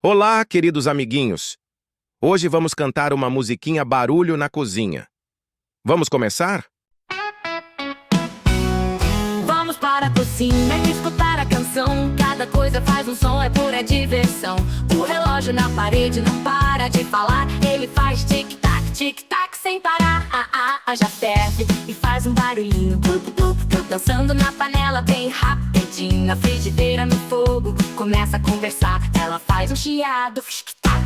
Olá, queridos amiguinhos! Hoje vamos cantar uma musiquinha barulho na cozinha. Vamos começar? Vamos para a cozinha e escutar a canção. Cada coisa faz um som, é pura diversão. O relógio na parede não para de falar. Ele faz tic-tac sem parar. Já ferve e faz um barulhinho. Dançando na panela bem rapidinho. A frigideira no fogo começa a conversar. Ela faz um chiado,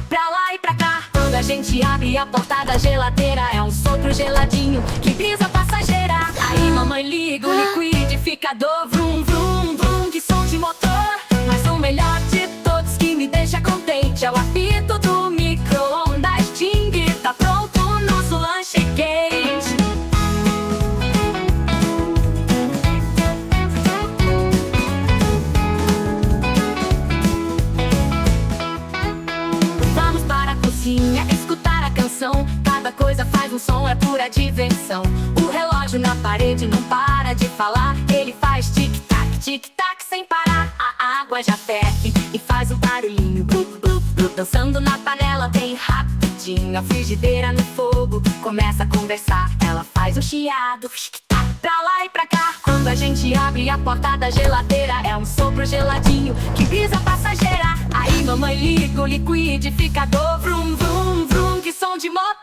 pra lá e pra cá. Quando a gente abre a porta da geladeira, é um sopro geladinho que brisa passageira. Aí mamãe liga o liquidificador. Vrum, vrum, vrum, que som de motor. Mas o melhor de todos que me deixa contente é o apito do micro-ondas. Ting, tá pronto o nosso lanche quente. Vamos para a cozinha escutar a canção. Cada coisa faz um som, é pura diversão. O relógio na parede não para de falar. Ele faz tic-tac sem parar. A água já ferve e faz um barulhinho. Dançando na panela bem rapidinho. A frigideira no fogo começa a conversar. Ela faz um chiado, pra lá e pra cá. Quando a gente abre a porta da geladeira, é um sopro geladinho que brisa passageira. Aí mamãe liga o liquidificador. Vrum, vrum, vrum, que som de motor.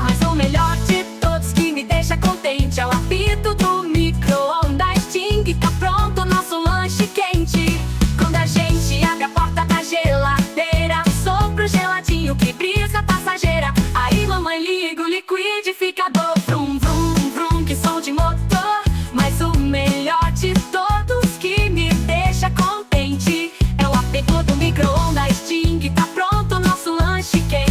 Mas o melhor de todos que me deixa contente é o apito do micro-ondas. Ting, tá pronto o nosso lanche quente. Quando a gente abre a porta da geladeira, sopro geladinho que brisa passageira. Aí mamãe liga o liquidificador. Vrum, vrum, vrum, que som de motor. Mas o melhor de todos que me deixa contente é o apito do micro-ondas. Ting, tá pronto o nosso lanche quente.